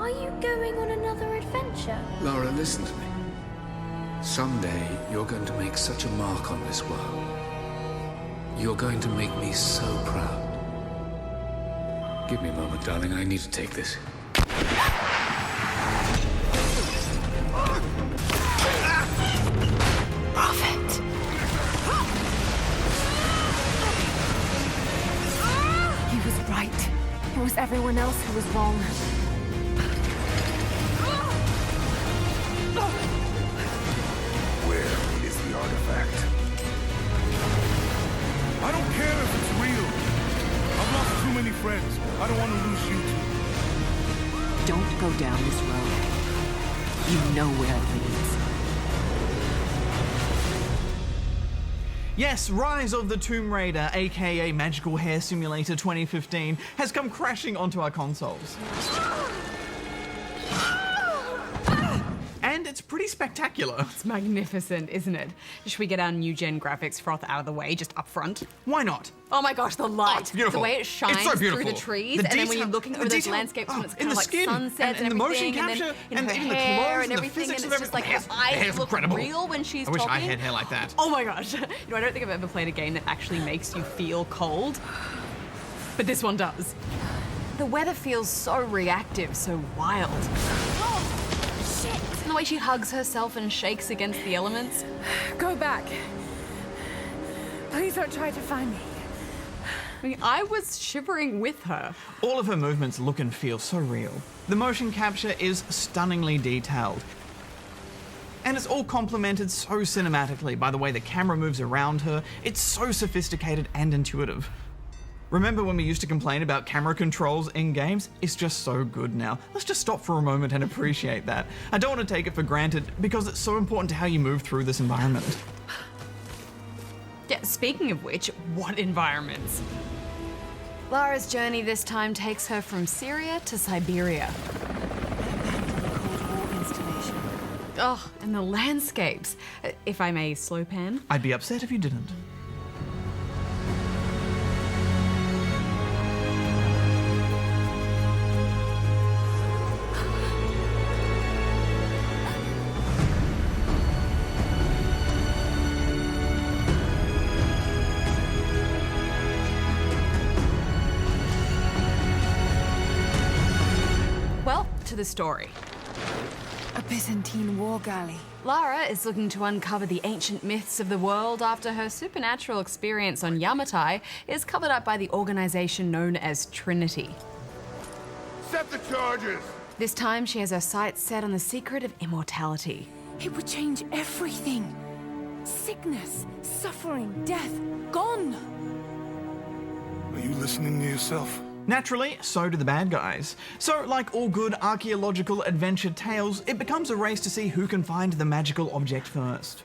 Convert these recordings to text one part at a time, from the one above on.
Are you going on another adventure? Lara, listen to me. Someday, you're going to make such a mark on this world. You're going to make me so proud. Give me a moment, darling. I need to take this. Prophet! He was right. It was everyone else who was wrong. Where is the artifact? I don't care if it's real. I've lost too many friends. I don't want to lose you two. Don't go down this road. You know where it leads. Yes, Rise of the Tomb Raider, aka Magical Hair Simulator 2015, has come crashing onto our consoles. And it's pretty spectacular. It's magnificent, isn't it? Should we get our new gen graphics froth out of the way, just up front? Why not? Oh my gosh, the light. it's beautiful. The way it shines It's so through beautiful. the trees, The and then when detail- you're looking the over those detail- landscapes when it's in kind the of like skin, sunsets and the motion everything, capture, and then in her even the hair clothes and and the everything, physics and of it's just like her everything. eyes Hair's look incredible. real when she's I wish talking. I had hair like that. Oh my gosh. I don't think I've ever played a game that actually makes you feel cold, but this one does. The weather feels so reactive, so wild. And the way she hugs herself and shakes against the elements. Go back. Please don't try to find me. I mean, I was shivering with her. All of her movements look and feel so real. The motion capture is stunningly detailed. And it's all complemented so cinematically by the way the camera moves around her. It's so sophisticated and intuitive. Remember when we used to complain about camera controls in games? It's just so good now. Let's just stop for a moment and appreciate that. I don't want to take it for granted because it's so important to how you move through this environment. Yeah, speaking of which, what environments? Lara's journey this time takes her from Syria to Siberia. Oh, and the landscapes. If I may slow pan. I'd be upset if you didn't. Well, to the story. A Byzantine war galley. Lara is looking to uncover the ancient myths of the world after her supernatural experience on Yamatai is covered up by the organization known as Trinity. Set the charges! This time she has her sights set on the secret of immortality. It would change everything. Sickness, suffering, death, gone. Are you listening to yourself? Naturally, so do the bad guys. So, like all good archaeological adventure tales, it becomes a race to see who can find the magical object first.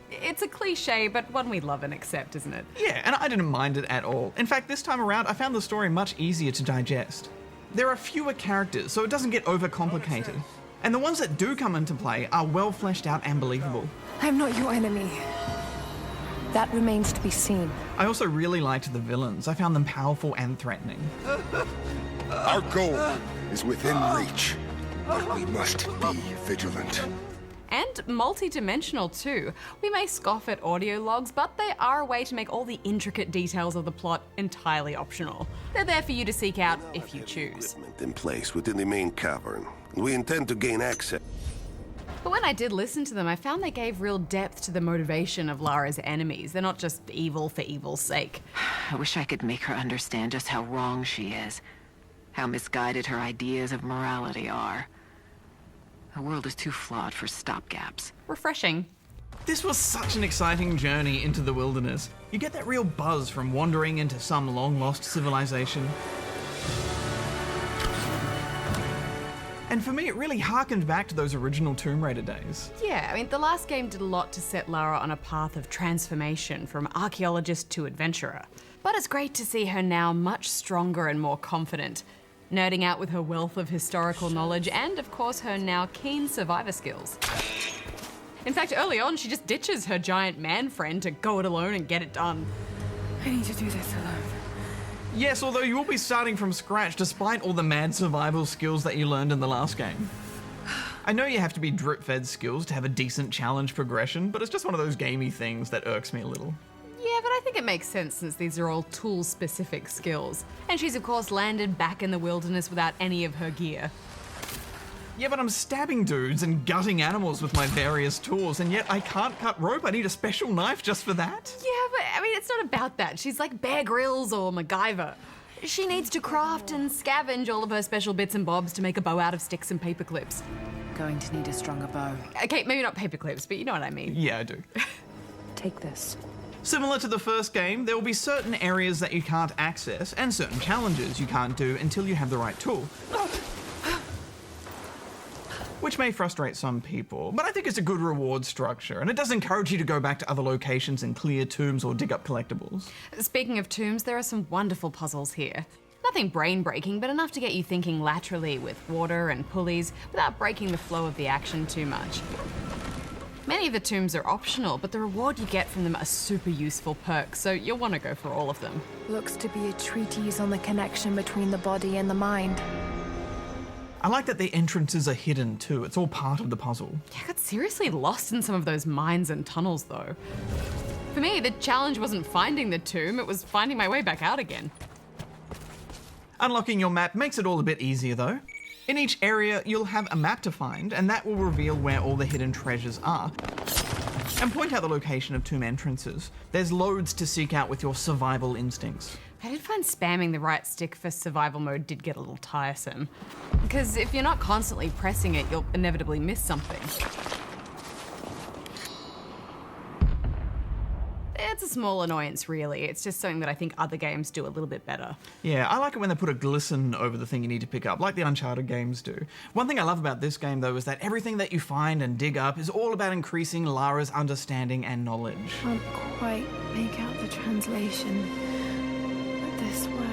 It's a cliche, but one we love and accept, isn't it? Yeah, and I didn't mind it at all. In fact, this time around, I found the story much easier to digest. There are fewer characters, so it doesn't get overcomplicated. And the ones that do come into play are well fleshed out and believable. I'm not your enemy. That remains to be seen. I also really liked the villains. I found them powerful and threatening. Our goal is within reach, but we must be vigilant. And multi-dimensional too. We may scoff at audio logs, but they are a way to make all the intricate details of the plot entirely optional. They're there for you to seek out if you choose. Equipment in place within the main cavern. We intend to gain access. But when I did listen to them, I found they gave real depth to the motivation of Lara's enemies. They're not just evil for evil's sake. I wish I could make her understand just how wrong she is. How misguided her ideas of morality are. The world is too flawed for stopgaps. Refreshing. This was such an exciting journey into the wilderness. You get that real buzz from wandering into some long-lost civilization. And for me, it really harkened back to those original Tomb Raider days. Yeah, I mean, the last game did a lot to set Lara on a path of transformation from archaeologist to adventurer. But it's great to see her now much stronger and more confident, nerding out with her wealth of historical knowledge and, of course, her now keen survivor skills. In fact, early on, she just ditches her giant man friend to go it alone and get it done. I need to do this alone. Yes, although you will be starting from scratch despite all the mad survival skills that you learned in the last game. I know you have to be drip-fed skills to have a decent challenge progression, but it's just one of those gamey things that irks me a little. Yeah, but I think it makes sense since these are all tool-specific skills. And she's of course landed back in the wilderness without any of her gear. Yeah, but I'm stabbing dudes and gutting animals with my various tools, and yet I can't cut rope. I need a special knife just for that? Yeah, but I mean, it's not about that. She's like Bear Grylls or MacGyver. She needs to craft and scavenge all of her special bits and bobs to make a bow out of sticks and paper clips. Going to need a stronger bow. Okay, maybe not paper clips, but you know what I mean. Yeah, I do. Take this. Similar to the first game, there will be certain areas that you can't access and certain challenges you can't do until you have the right tool. Which may frustrate some people, but I think it's a good reward structure, and it does encourage you to go back to other locations and clear tombs or dig up collectibles. Speaking of tombs, there are some wonderful puzzles here. Nothing brain-breaking, but enough to get you thinking laterally with water and pulleys without breaking the flow of the action too much. Many of the tombs are optional, but the reward you get from them are super useful perks, so you'll want to go for all of them. Looks to be a treatise on the connection between the body and the mind. I like that the entrances are hidden too. It's all part of the puzzle. Yeah, I got seriously lost in some of those mines and tunnels, though. For me, the challenge wasn't finding the tomb, it was finding my way back out again. Unlocking your map makes it all a bit easier though. In each area, you'll have a map to find, and that will reveal where all the hidden treasures are, and point out the location of tomb entrances. There's loads to seek out with your survival instincts. I did find spamming the right stick for survival mode did get a little tiresome. Because if you're not constantly pressing it, you'll inevitably miss something. It's a small annoyance, really. It's just something that I think other games do a little bit better. Yeah, I like it when they put a glisten over the thing you need to pick up, like the Uncharted games do. One thing I love about this game, though, is that everything that you find and dig up is all about increasing Lara's understanding and knowledge. Can't quite make out the translation. But this word.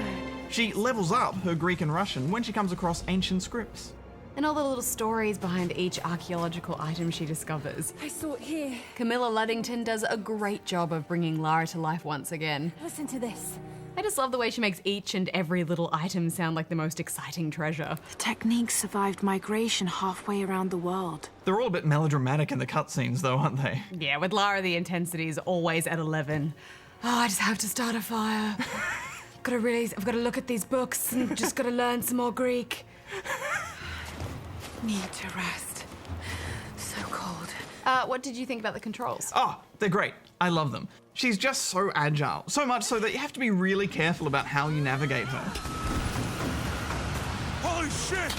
She levels up her Greek and Russian when she comes across ancient scripts. And all the little stories behind each archaeological item she discovers. I saw it here. Camilla Luddington does a great job of bringing Lara to life once again. Listen to this. I just love the way she makes each and every little item sound like the most exciting treasure. The technique survived migration halfway around the world. They're all a bit melodramatic in the cutscenes, though, aren't they? Yeah, with Lara, the intensity is always at 11. Oh, I just have to start a fire. I've got to look at these books and just got to learn some more Greek. Need to rest. So cold. What did you think about the controls? Oh, they're great. I love them. She's just so agile, so much so that you have to be really careful about how you navigate her. Holy shit!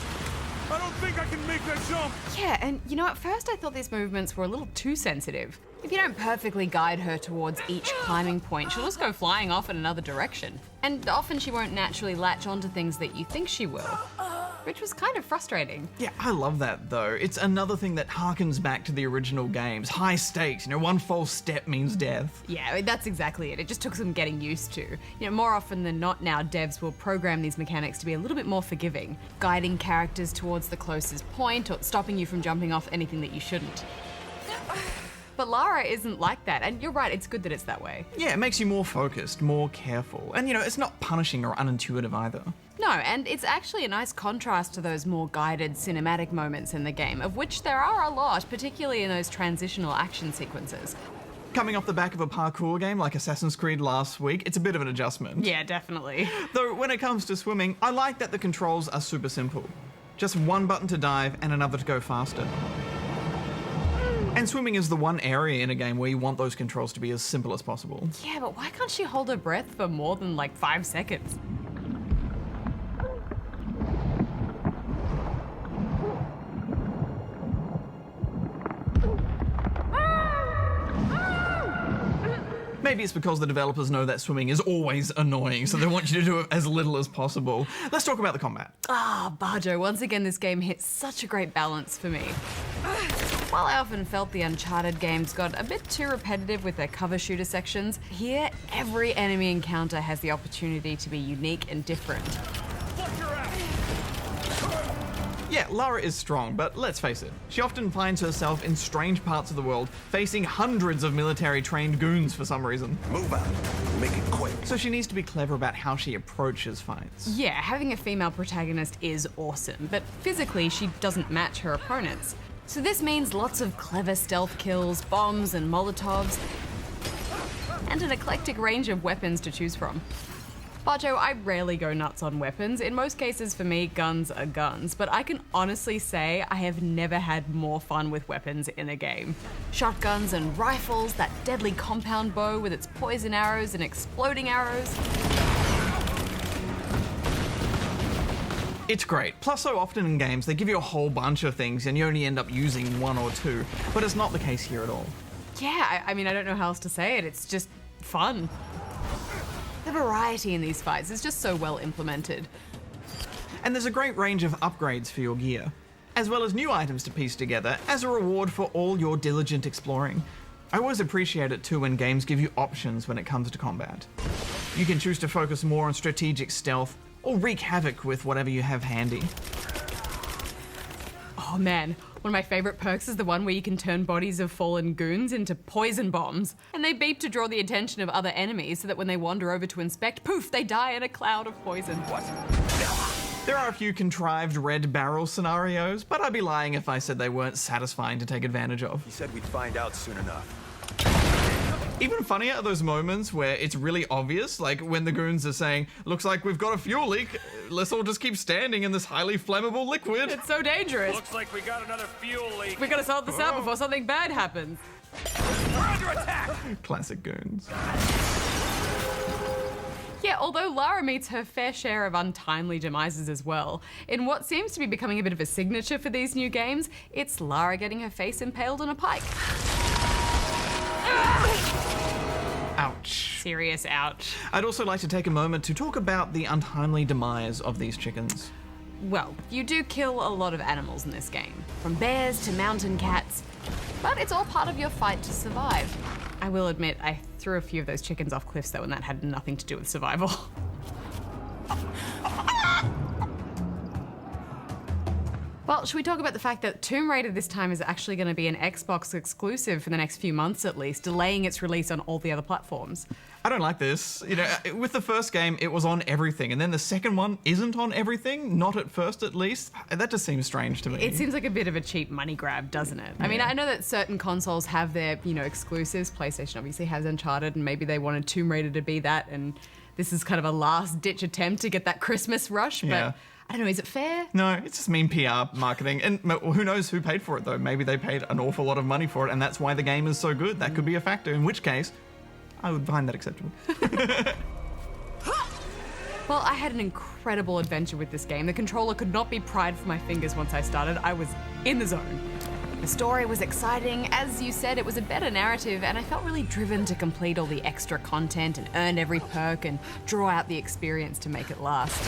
I don't think I can make that jump! Yeah, and you know, at first I thought these movements were a little too sensitive. If you don't perfectly guide her towards each climbing point, she'll just go flying off in another direction. And often she won't naturally latch onto things that you think she will, which was kind of frustrating. Yeah, I love that though. It's another thing that harkens back to the original games. High stakes, one false step means death. Yeah, that's exactly it. It just took some getting used to. More often than not now, devs will program these mechanics to be a little bit more forgiving, guiding characters towards the closest point or stopping you from jumping off anything that you shouldn't. But Lara isn't like that, and you're right, it's good that it's that way. Yeah, it makes you more focused, more careful, and it's not punishing or unintuitive either. No, and it's actually a nice contrast to those more guided cinematic moments in the game, of which there are a lot, particularly in those transitional action sequences. Coming off the back of a parkour game like Assassin's Creed last week, it's a bit of an adjustment. Yeah, definitely. Though when it comes to swimming, I like that the controls are super simple. Just one button to dive and another to go faster. And swimming is the one area in a game where you want those controls to be as simple as possible. Yeah, but why can't she hold her breath for more than 5 seconds? Maybe it's because the developers know that swimming is always annoying, so they want you to do it as little as possible. Let's talk about the combat. Barjo, once again this game hits such a great balance for me. While I often felt the Uncharted games got a bit too repetitive with their cover shooter sections, here every enemy encounter has the opportunity to be unique and different. Yeah, Lara is strong, but let's face it, she often finds herself in strange parts of the world, facing hundreds of military-trained goons for some reason. Move out. Make it quick. So she needs to be clever about how she approaches fights. Yeah, having a female protagonist is awesome, but physically she doesn't match her opponents. So this means lots of clever stealth kills, bombs and molotovs, and an eclectic range of weapons to choose from. Bajo, I rarely go nuts on weapons. In most cases, for me, guns are guns. But I can honestly say I have never had more fun with weapons in a game. Shotguns and rifles, that deadly compound bow with its poison arrows and exploding arrows. It's great. Plus, so often in games, they give you a whole bunch of things and you only end up using one or two. But it's not the case here at all. Yeah, I mean, I don't know how else to say it. It's just fun. The variety in these fights is just so well implemented. And there's a great range of upgrades for your gear, as well as new items to piece together as a reward for all your diligent exploring. I always appreciate it too when games give you options when it comes to combat. You can choose to focus more on strategic stealth or wreak havoc with whatever you have handy. Oh man, one of my favorite perks is the one where you can turn bodies of fallen goons into poison bombs. And they beep to draw the attention of other enemies so that when they wander over to inspect, poof, they die in a cloud of poison. What? There are a few contrived red barrel scenarios, but I'd be lying if I said they weren't satisfying to take advantage of. He said we'd find out soon enough. Even funnier are those moments where it's really obvious, like when the goons are saying, looks like we've got a fuel leak, let's all just keep standing in this highly flammable liquid. It's so dangerous. Looks like we got another fuel leak. We gotta sort this out before something bad happens. We're under attack! Classic goons. Yeah, although Lara meets her fair share of untimely demises as well, in what seems to be becoming a bit of a signature for these new games, it's Lara getting her face impaled on a pike. Ouch. Serious ouch. I'd also like to take a moment to talk about the untimely demise of these chickens. Well, you do kill a lot of animals in this game, from bears to mountain cats, but it's all part of your fight to survive. I will admit, I threw a few of those chickens off cliffs though, and that had nothing to do with survival. Well, should we talk about the fact that Tomb Raider this time is actually going to be an Xbox exclusive for the next few months at least, delaying its release on all the other platforms? I don't like this. You know, with the first game, it was on everything, and then the second one isn't on everything, not at first at least. That just seems strange to me. It seems like a bit of a cheap money grab, doesn't it? I mean, I know that certain consoles have their, exclusives. PlayStation obviously has Uncharted, and maybe they wanted Tomb Raider to be that, and this is kind of a last-ditch attempt to get that Christmas rush, but I don't know, is it fair? No, it's just mean PR marketing. And who knows who paid for it, though? Maybe they paid an awful lot of money for it, and that's why the game is so good. That could be a factor, in which case, I would find that acceptable. Well, I had an incredible adventure with this game. The controller could not be pried from my fingers once I started. I was in the zone. The story was exciting. As you said, it was a better narrative, and I felt really driven to complete all the extra content and earn every perk and draw out the experience to make it last.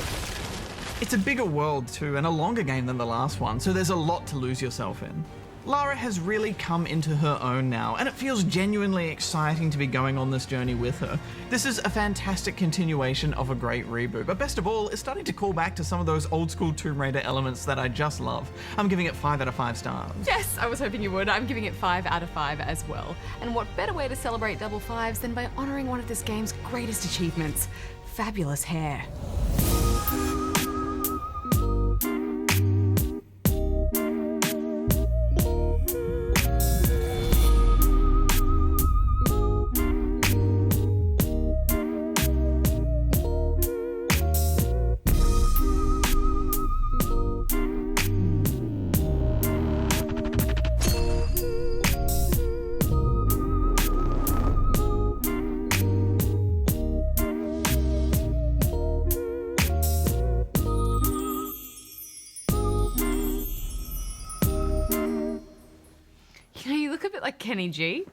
It's a bigger world too, and a longer game than the last one, so there's a lot to lose yourself in. Lara has really come into her own now, and it feels genuinely exciting to be going on this journey with her. This is a fantastic continuation of a great reboot, but best of all, it's starting to call back to some of those old school Tomb Raider elements that I just love. I'm giving it 5 out of 5 stars. Yes, I was hoping you would. I'm giving it 5 out of 5 as well. And what better way to celebrate double fives than by honoring one of this game's greatest achievements, fabulous hair. You look a bit like Kenny G.